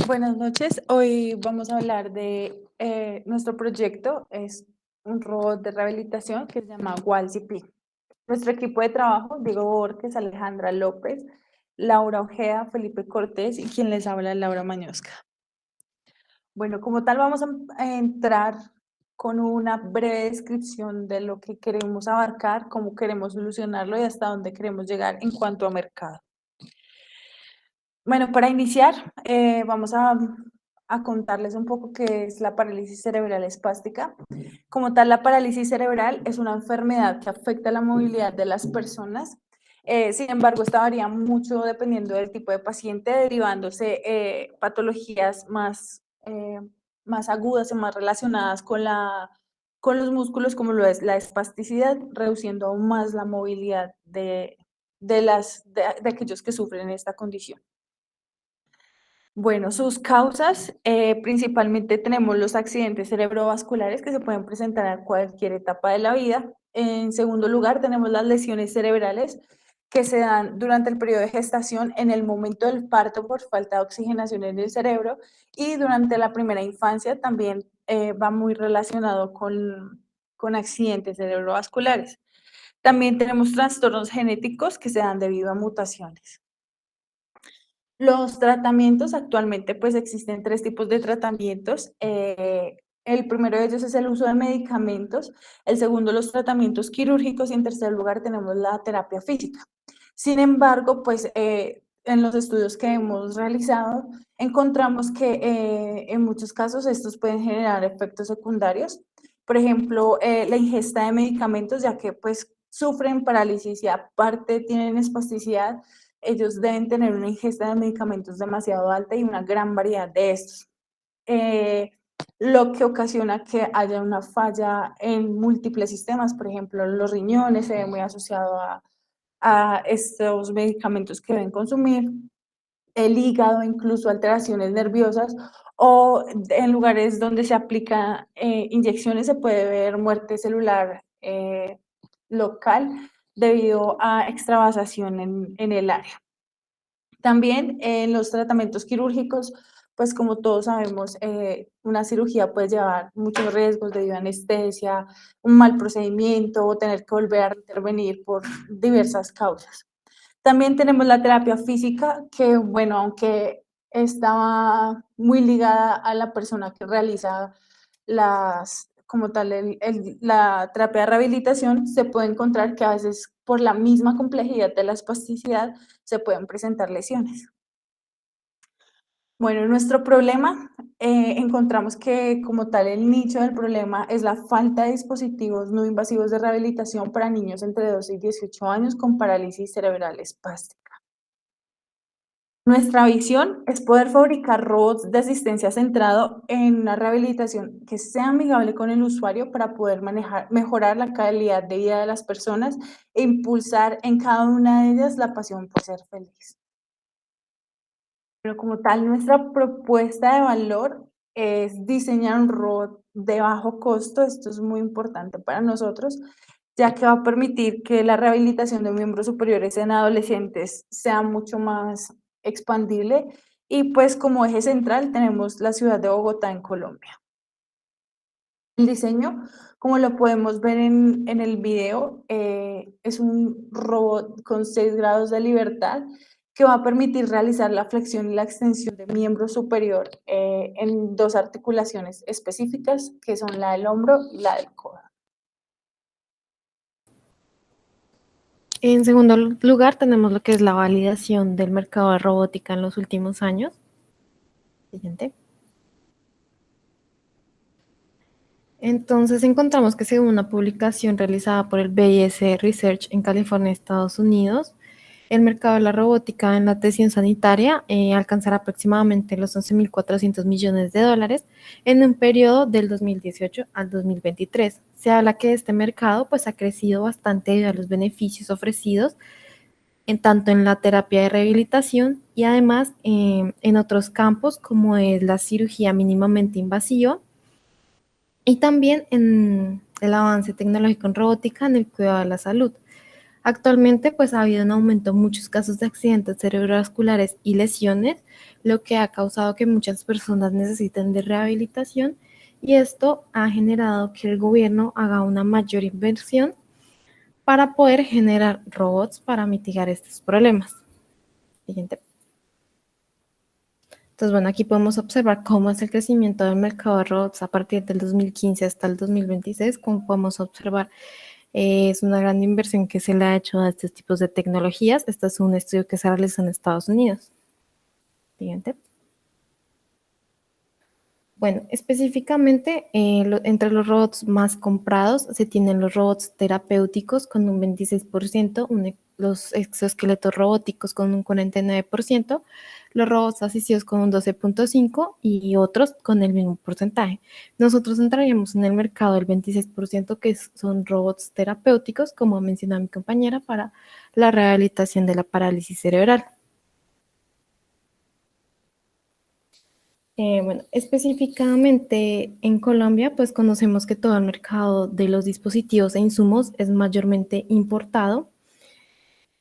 Buenas noches. Hoy vamos a hablar de nuestro proyecto. Es un robot de rehabilitación que se llama WalCP. Nuestro equipo de trabajo, Diego Borges, Alejandra López, Laura Ojea, Felipe Cortés y quien les habla, Laura Mañosca. Bueno, como tal, vamos a entrar con una breve descripción de lo que queremos abarcar, cómo queremos solucionarlo y hasta dónde queremos llegar en cuanto a mercado. Bueno, para iniciar, vamos a contarles un poco qué es la parálisis cerebral espástica. Como tal, la parálisis cerebral es una enfermedad que afecta la movilidad de las personas. Sin embargo, esta varía mucho dependiendo del tipo de paciente, derivándose patologías más agudas y más relacionadas con los músculos, como lo es la espasticidad, reduciendo aún más la movilidad de aquellos que sufren esta condición. Bueno, sus causas, principalmente tenemos los accidentes cerebrovasculares que se pueden presentar a cualquier etapa de la vida. En segundo lugar, tenemos las lesiones cerebrales que se dan durante el periodo de gestación, en el momento del parto por falta de oxigenación en el cerebro y durante la primera infancia también va muy relacionado con accidentes cerebrovasculares. También tenemos trastornos genéticos que se dan debido a mutaciones. Los tratamientos actualmente, pues existen tres tipos de tratamientos. El primero de ellos es el uso de medicamentos, el segundo los tratamientos quirúrgicos y en tercer lugar tenemos la terapia física. Sin embargo, pues en los estudios que hemos realizado encontramos que en muchos casos estos pueden generar efectos secundarios. Por ejemplo, la ingesta de medicamentos, ya que pues sufren parálisis y aparte tienen espasticidad, ellos deben tener una ingesta de medicamentos demasiado alta y una gran variedad de estos, lo que ocasiona que haya una falla en múltiples sistemas, por ejemplo, los riñones se ve muy asociado a estos medicamentos que deben consumir, el hígado, incluso alteraciones nerviosas, o en lugares donde se aplica inyecciones se puede ver muerte celular local debido a extravasación en el área. También en los tratamientos quirúrgicos, pues como todos sabemos, una cirugía puede llevar muchos riesgos debido a anestesia, un mal procedimiento o tener que volver a intervenir por diversas causas. También tenemos la terapia física, que bueno, aunque estaba muy ligada a la persona que realiza como tal, la terapia de rehabilitación, se puede encontrar que a veces por la misma complejidad de la espasticidad se pueden presentar lesiones. Bueno, nuestro problema, encontramos que como tal el nicho del problema es la falta de dispositivos no invasivos de rehabilitación para niños entre 12 y 18 años con parálisis cerebral espástica. Nuestra visión es poder fabricar robots de asistencia centrado en una rehabilitación que sea amigable con el usuario para poder mejorar la calidad de vida de las personas e impulsar en cada una de ellas la pasión por ser feliz. Pero como tal, nuestra propuesta de valor es diseñar un robot de bajo costo. Esto es muy importante para nosotros, ya que va a permitir que la rehabilitación de miembros superiores en adolescentes sea mucho más expandible. Y pues como eje central tenemos la ciudad de Bogotá en Colombia. El diseño, como lo podemos ver en el video, es un robot con 6 grados de libertad que va a permitir realizar la flexión y la extensión de miembro superior en dos articulaciones específicas, que son la del hombro y la del codo. En segundo lugar, tenemos lo que es la validación del mercado de robótica en los últimos años. Siguiente. Entonces encontramos que según una publicación realizada por el BIS Research en California, Estados Unidos, el mercado de la robótica en la atención sanitaria alcanzará aproximadamente los 11.400 millones de dólares en un periodo del 2018 al 2023. Se habla que este mercado pues, ha crecido bastante debido a los beneficios ofrecidos tanto en la terapia de rehabilitación y además en otros campos como es la cirugía mínimamente invasiva y también en el avance tecnológico en robótica en el cuidado de la salud. Actualmente, pues ha habido un aumento en muchos casos de accidentes cerebrovasculares y lesiones, lo que ha causado que muchas personas necesiten de rehabilitación y esto ha generado que el gobierno haga una mayor inversión para poder generar robots para mitigar estos problemas. Siguiente. Entonces, bueno, aquí podemos observar cómo es el crecimiento del mercado de robots a partir del 2015 hasta el 2026. Como podemos observar, es una gran inversión que se le ha hecho a estos tipos de tecnologías. Este es un estudio que se realizó en Estados Unidos. Siguiente. Bueno, específicamente entre los robots más comprados se tienen los robots terapéuticos con un 26%, los exoesqueletos robóticos con un 49%, los robots asistidos con un 12.5% y otros con el mismo porcentaje. Nosotros entraríamos en el mercado del 26% que son robots terapéuticos, como mencionó mi compañera, para la rehabilitación de la parálisis cerebral. Bueno, específicamente en Colombia, pues conocemos que todo el mercado de los dispositivos e insumos es mayormente importado.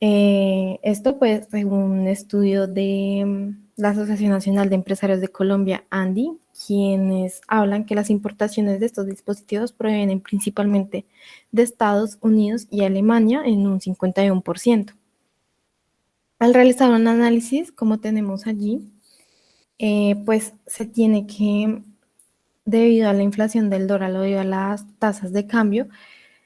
Esto pues según un estudio de la Asociación Nacional de Empresarios de Colombia, ANDI, quienes hablan que las importaciones de estos dispositivos provienen principalmente de Estados Unidos y Alemania en un 51%. Al realizar un análisis, como tenemos allí, pues se tiene que debido a la inflación del dólar o debido a las tasas de cambio,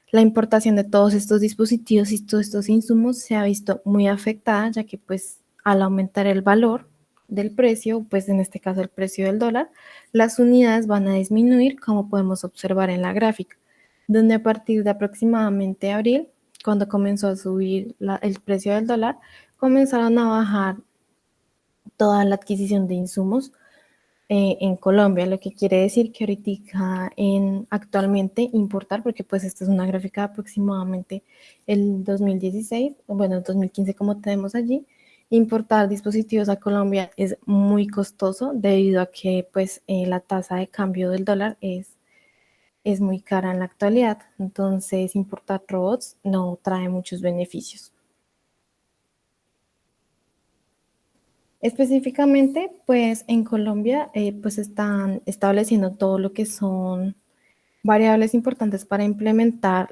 la importación de todos estos dispositivos y todos estos insumos se ha visto muy afectada, ya que pues al aumentar el valor del precio, pues en este caso el precio del dólar, las unidades van a disminuir, como podemos observar en la gráfica, donde a partir de aproximadamente abril, cuando comenzó a subir el precio del dólar, comenzaron a bajar toda la adquisición de insumos en Colombia, lo que quiere decir que ahorita actualmente importar, porque pues esta es una gráfica aproximadamente el 2016, bueno, el 2015 como tenemos allí, importar dispositivos a Colombia es muy costoso debido a que pues la tasa de cambio del dólar es muy cara en la actualidad, entonces importar robots no trae muchos beneficios. Específicamente, pues en Colombia, pues están estableciendo todo lo que son variables importantes para implementar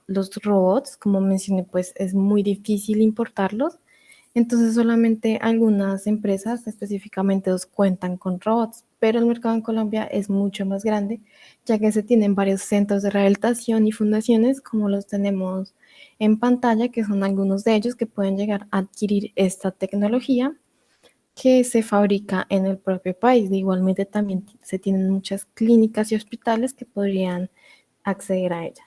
los robots. Como mencioné, pues es muy difícil importarlos. Entonces, solamente algunas empresas, específicamente dos, cuentan con robots, pero el mercado en Colombia es mucho más grande, ya que se tienen varios centros de rehabilitación y fundaciones, como los tenemos en pantalla, que son algunos de ellos que pueden llegar a adquirir esta tecnología que se fabrica en el propio país. Igualmente también se tienen muchas clínicas y hospitales que podrían acceder a ella.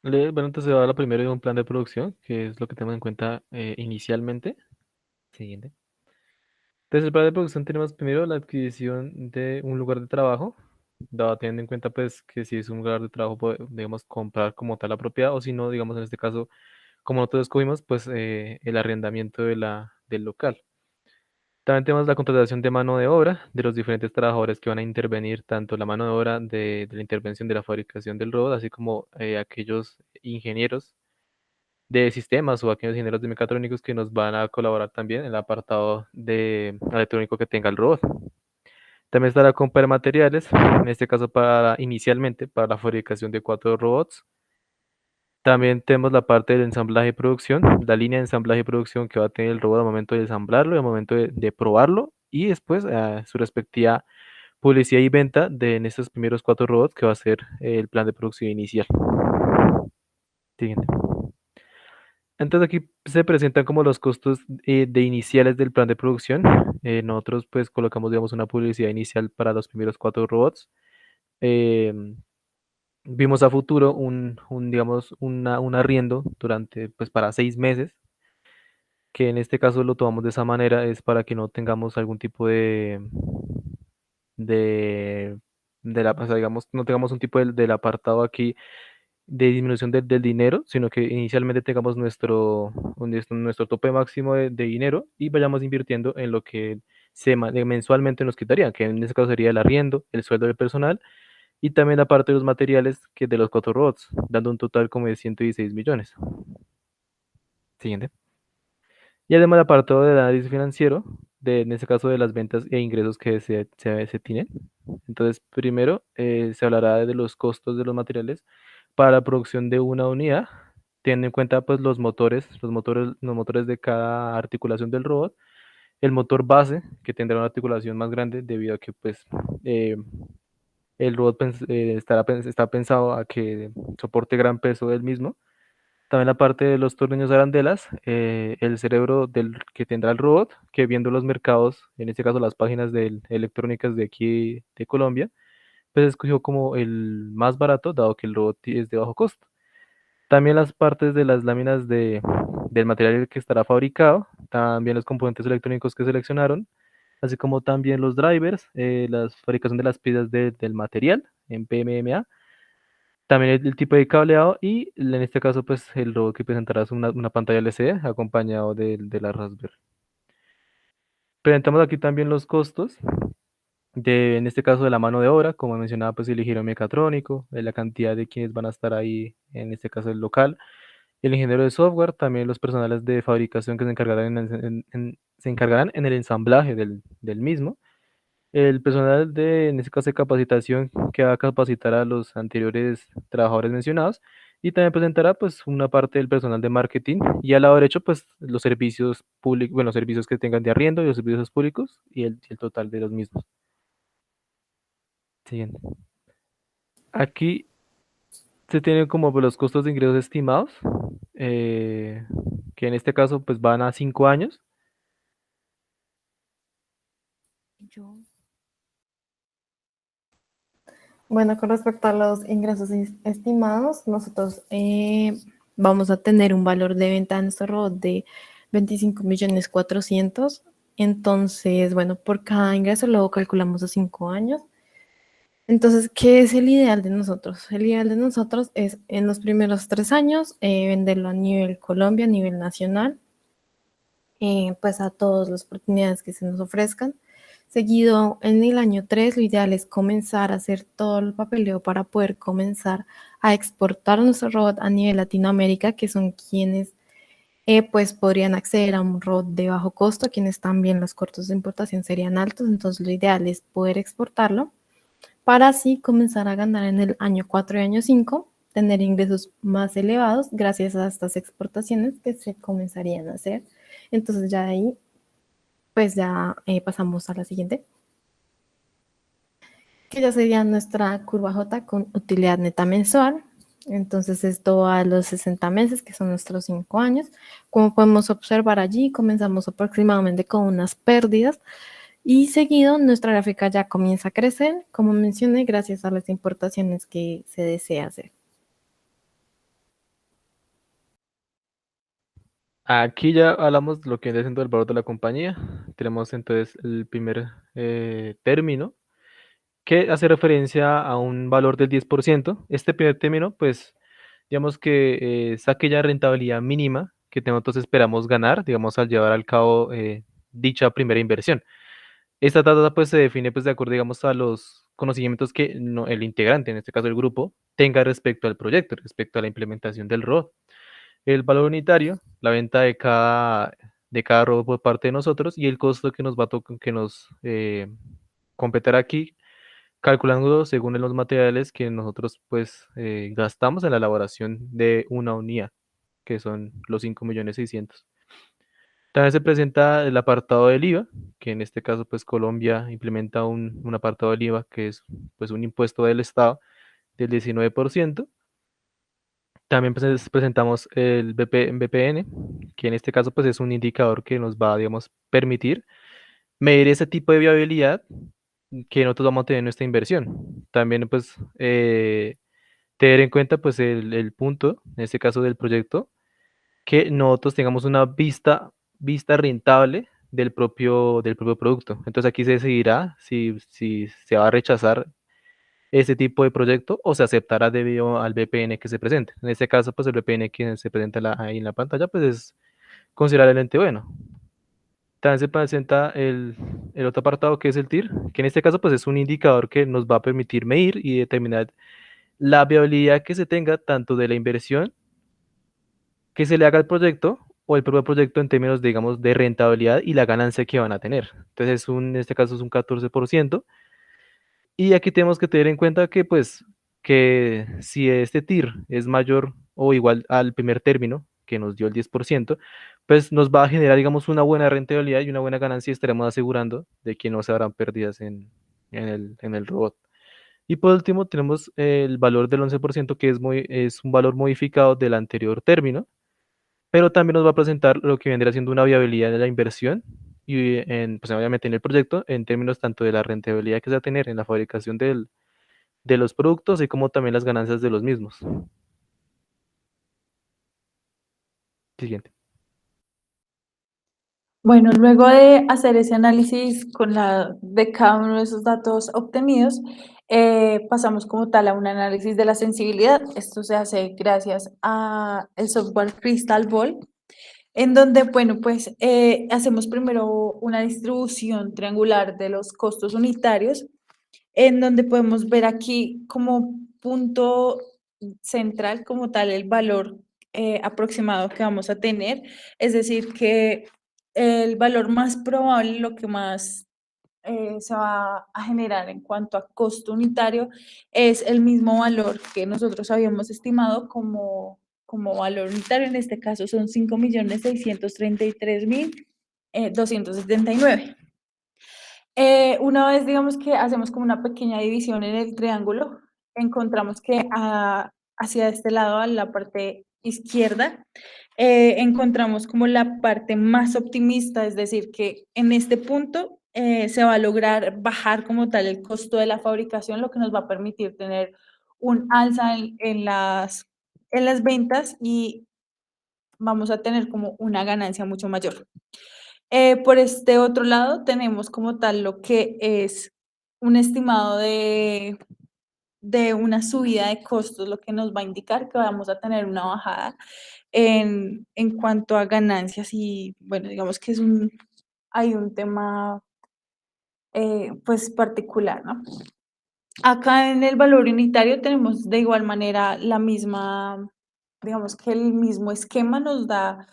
Bueno, entonces va la primera de un plan de producción, que es lo que tenemos en cuenta inicialmente. Siguiente. Entonces, el plan de producción tenemos primero la adquisición de un lugar de trabajo, dado teniendo en cuenta pues que si es un lugar de trabajo podemos comprar como tal la propiedad o si no, digamos en este caso, como nosotros escogimos, pues el arrendamiento del local. También tenemos la contratación de mano de obra de los diferentes trabajadores que van a intervenir, tanto la mano de obra de la intervención de la fabricación del robot, así como aquellos ingenieros de sistemas o aquellos ingenieros de mecatrónicos que nos van a colaborar también en el apartado de electrónico que tenga el robot. También está la compra de materiales, en este caso inicialmente para la fabricación de 4 robots. También tenemos la parte del ensamblaje y producción, la línea de ensamblaje y producción que va a tener el robot al momento de ensamblarlo y al momento de probarlo y después su respectiva publicidad y venta en estos primeros 4 robots que va a ser el plan de producción inicial. Siguiente. Entonces aquí se presentan como los costos de iniciales del plan de producción. Nosotros pues colocamos digamos una publicidad inicial para los primeros 4 robots. Em, Vimos a futuro digamos, un arriendo durante, pues, para 6 meses, que en este caso lo tomamos de esa manera, es para que no tengamos algún tipo de, o sea, digamos, no tengamos un tipo del apartado aquí de disminución del dinero, sino que inicialmente tengamos nuestro tope máximo de dinero y vayamos invirtiendo en lo que mensualmente nos quitaría, que en este caso sería el arriendo, el sueldo del personal y también la parte de los materiales que de los 4 robots, dando un total como de 116 millones. Siguiente. Y además el apartado del análisis financiero, en este caso de las ventas e ingresos que se tienen. Entonces, primero se hablará de los costos de los materiales para la producción de una unidad, teniendo en cuenta pues los motores de cada articulación del robot, el motor base, que tendrá una articulación más grande debido a que pues eh, el robot está pensado a que soporte gran peso del mismo. También la parte de los tornillos arandelas, el cerebro que tendrá el robot, que viendo los mercados, en este caso las páginas electrónicas de aquí de Colombia, pues escogió como el más barato, dado que el robot es de bajo costo. También las partes de las láminas del material que estará fabricado, también los componentes electrónicos que seleccionaron, así como también los drivers, la fabricación de las piezas del material en PMMA, también el tipo de cableado y en este caso pues el robot que presentará es una pantalla LCD acompañado de la Raspberry. Presentamos aquí también los costos en este caso de la mano de obra, como mencionaba pues el ingeniero mecatrónico, la cantidad de quienes van a estar ahí, en este caso el local, el ingeniero de software, también los personales de fabricación que se encargarán en el ensamblaje del mismo. El personal en este caso de capacitación que va a capacitar a los anteriores trabajadores mencionados y también presentará pues una parte del personal de marketing y al lado derecho pues los servicios públicos, bueno, los servicios que tengan de arriendo y los servicios públicos y el total de los mismos. Siguiente. Aquí se tienen como pues, los costos de ingresos estimados, eh, que en este caso pues van a 5 años. Yo. Bueno, con respecto a los ingresos estimados, nosotros vamos a tener un valor de venta de nuestro robot de 25.400.000. Entonces, bueno, por cada ingreso luego calculamos a 5 años. Entonces, ¿qué es el ideal de nosotros? El ideal de nosotros es en los primeros 3 años venderlo a nivel Colombia, a nivel nacional, pues a todas las oportunidades que se nos ofrezcan. Seguido, en el año 3, lo ideal es comenzar a hacer todo el papeleo para poder comenzar a exportar nuestro robot a nivel Latinoamérica, que son quienes pues podrían acceder a un robot de bajo costo, quienes también los costos de importación serían altos. Entonces, lo ideal es poder exportarlo para así comenzar a ganar en el año 4 y año 5, tener ingresos más elevados gracias a estas exportaciones que se comenzarían a hacer. Entonces, ya de ahí pues ya pasamos a la siguiente, que ya sería nuestra curva J con utilidad neta mensual. Entonces esto a los 60 meses, que son nuestros 5 años. Como podemos observar allí, comenzamos aproximadamente con unas pérdidas y seguido nuestra gráfica ya comienza a crecer, como mencioné, gracias a las importaciones que se desea hacer. Aquí ya hablamos de lo que viene siendo el valor de la compañía. Tenemos entonces el primer término que hace referencia a un valor del 10%. Este primer término, pues, digamos que es aquella rentabilidad mínima que nosotros esperamos ganar, digamos, al llevar al cabo dicha primera inversión. Esta tasa pues se define pues de acuerdo, digamos, a los conocimientos que el integrante, en este caso el grupo, tenga respecto al proyecto, respecto a la implementación del robot. El valor unitario, la venta de cada robot por parte de nosotros y el costo que nos va a que nos competirá aquí, calculando según en los materiales que nosotros pues gastamos en la elaboración de una unidad, que son los 5.600.000. También se presenta el apartado del IVA, que en este caso pues Colombia implementa un apartado del IVA que es pues un impuesto del Estado del 19%. También pues, presentamos el BPN, que en este caso pues es un indicador que nos va, digamos, permitir medir ese tipo de viabilidad que nosotros vamos a tener en nuestra inversión. También pues tener en cuenta pues el punto, en este caso del proyecto, que nosotros tengamos una vista rentable del propio producto. Entonces aquí se decidirá si se va a rechazar ese tipo de proyecto o se aceptará debido al VPN que se presente. En este caso, pues el VPN que se presenta ahí en la pantalla, pues es considerablemente bueno. También se presenta el otro apartado que es el TIR, que en este caso pues es un indicador que nos va a permitir medir y determinar la viabilidad que se tenga tanto de la inversión que se le haga al proyecto o el propio proyecto en términos, digamos, de rentabilidad y la ganancia que van a tener. Entonces, en este caso es un 14%. Y aquí tenemos que tener en cuenta que, pues, que si este TIR es mayor o igual al primer término, que nos dio el 10%, pues nos va a generar, digamos, una buena rentabilidad y una buena ganancia y estaremos asegurando de que no se habrán pérdidas en el robot. Y por último, tenemos el valor del 11%, que es un valor modificado del anterior término, pero también nos va a presentar lo que vendría siendo una viabilidad de la inversión y pues obviamente en el proyecto, en términos tanto de la rentabilidad que se va a tener en la fabricación de los productos, y como también las ganancias de los mismos. Siguiente. Bueno, luego de hacer ese análisis de cada uno de esos datos obtenidos, pasamos como tal a un análisis de la sensibilidad. Esto se hace gracias a el software Crystal Ball, en donde, bueno, pues hacemos primero una distribución triangular de los costos unitarios, en donde podemos ver aquí como punto central, como tal, el valor aproximado que vamos a tener. Es decir, que el valor más probable, lo que más se va a generar en cuanto a costo unitario, es el mismo valor que nosotros habíamos estimado como valor unitario. En este caso son 5.633.279. Una vez digamos que hacemos como una pequeña división en el triángulo, encontramos que hacia este lado, a la parte izquierda, encontramos como la parte más optimista, es decir, que en este punto se va a lograr bajar como tal el costo de la fabricación, lo que nos va a permitir tener un alza en las ventas y vamos a tener como una ganancia mucho mayor. Por este otro lado, tenemos como tal lo que es un estimado de una subida de costos, lo que nos va a indicar que vamos a tener una bajada en cuanto a ganancias y, bueno, digamos que hay un tema pues particular, ¿no? Acá en el valor unitario tenemos de igual manera la misma, digamos que el mismo esquema nos da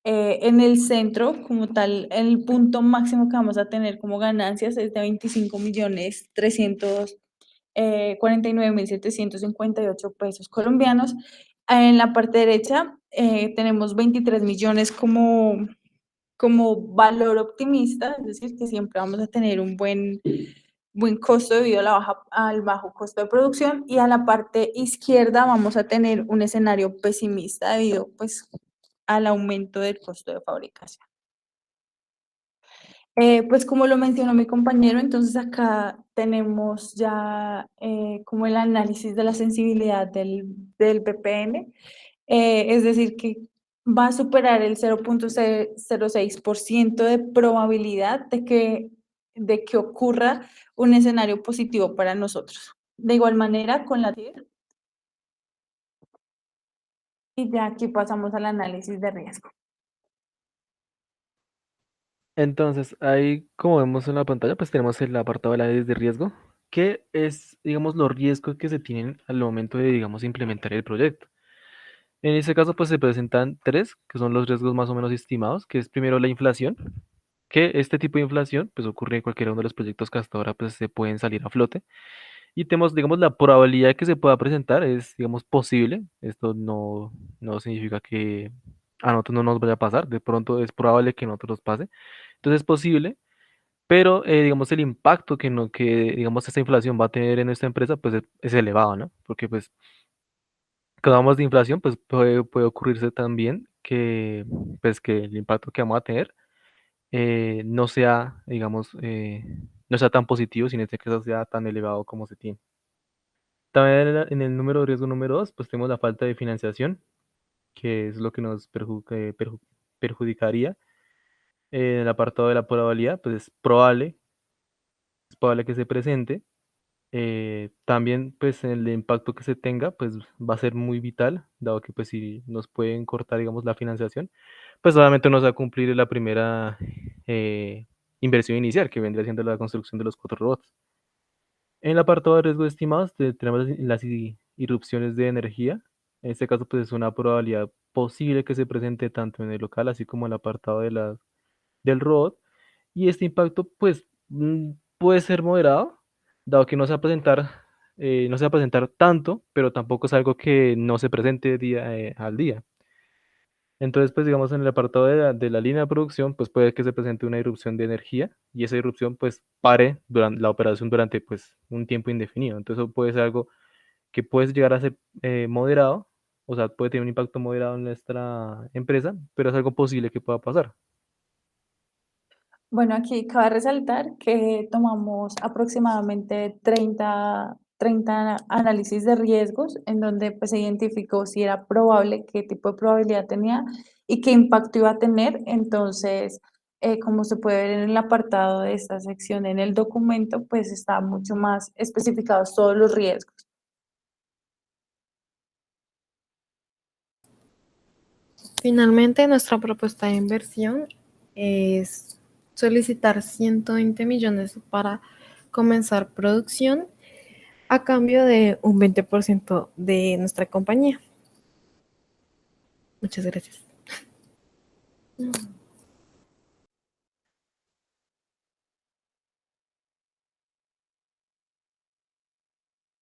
en el centro como tal, el punto máximo que vamos a tener como ganancias es de 25.349.758 pesos colombianos. En la parte derecha tenemos 23 millones como valor optimista, es decir, que siempre vamos a tener un buen costo debido al bajo costo de producción, y a la parte izquierda vamos a tener un escenario pesimista debido pues al aumento del costo de fabricación. Pues como lo mencionó mi compañero, entonces acá tenemos ya como el análisis de la sensibilidad del PPN, es decir, que va a superar el 0.06% de probabilidad de que ocurra un escenario positivo para nosotros. De igual manera, con la TIR, y ya aquí pasamos al análisis de riesgo. Entonces, ahí como vemos en la pantalla, pues tenemos el apartado de la áreas de riesgo, que es, digamos, los riesgos que se tienen al momento de, digamos, implementar el proyecto. En este caso, pues se presentan tres, que son los riesgos más o menos estimados, que es primero la inflación, que este tipo de inflación, pues ocurre en cualquiera uno de los proyectos que hasta ahora, pues se pueden salir a flote. Y tenemos, digamos, la probabilidad de que se pueda presentar es, digamos, posible. Esto no significa que a nosotros no nos vaya a pasar. De pronto es probable que a nosotros nos pase. Entonces es posible, pero digamos, el impacto digamos, esta inflación va a tener en nuestra empresa, pues es elevado, ¿no? Porque, pues, cuando hablamos de inflación, pues puede ocurrirse también pues, que el impacto que vamos a tener no sea, digamos, no sea tan positivo, sino que sea tan elevado como se tiene. También en el número de riesgo número 2, pues tenemos la falta de financiación, que es lo que nos perjudicaría. En el apartado de la probabilidad, pues es probable que se presente. También pues el impacto que se tenga pues va a ser muy vital, dado que pues si nos pueden cortar digamos la financiación, pues obviamente no se va a cumplir la primera inversión inicial que vendría siendo la construcción de los 4 robots. En el apartado de riesgos estimados tenemos las irrupciones de energía. En este caso pues es una probabilidad posible que se presente tanto en el local así como en el apartado del robot. Y este impacto, pues, puede ser moderado, dado que no se va a presentar tanto, pero tampoco es algo que no se presente día al día. Entonces, pues, digamos, en el apartado de la línea de producción, pues puede que se presente una irrupción de energía y esa irrupción, pues, pare durante la operación durante, pues, un tiempo indefinido. Entonces, eso puede ser algo que puede llegar a ser moderado, o sea, puede tener un impacto moderado en nuestra empresa, pero es algo posible que pueda pasar. Bueno, aquí cabe resaltar que tomamos aproximadamente 30 análisis de riesgos en donde pues, se identificó si era probable, qué tipo de probabilidad tenía y qué impacto iba a tener. Entonces, como se puede ver en el apartado de esta sección en el documento, pues está mucho más especificados todos los riesgos. Finalmente, nuestra propuesta de inversión es solicitar 120 millones para comenzar producción a cambio de un 20% de nuestra compañía. Muchas gracias.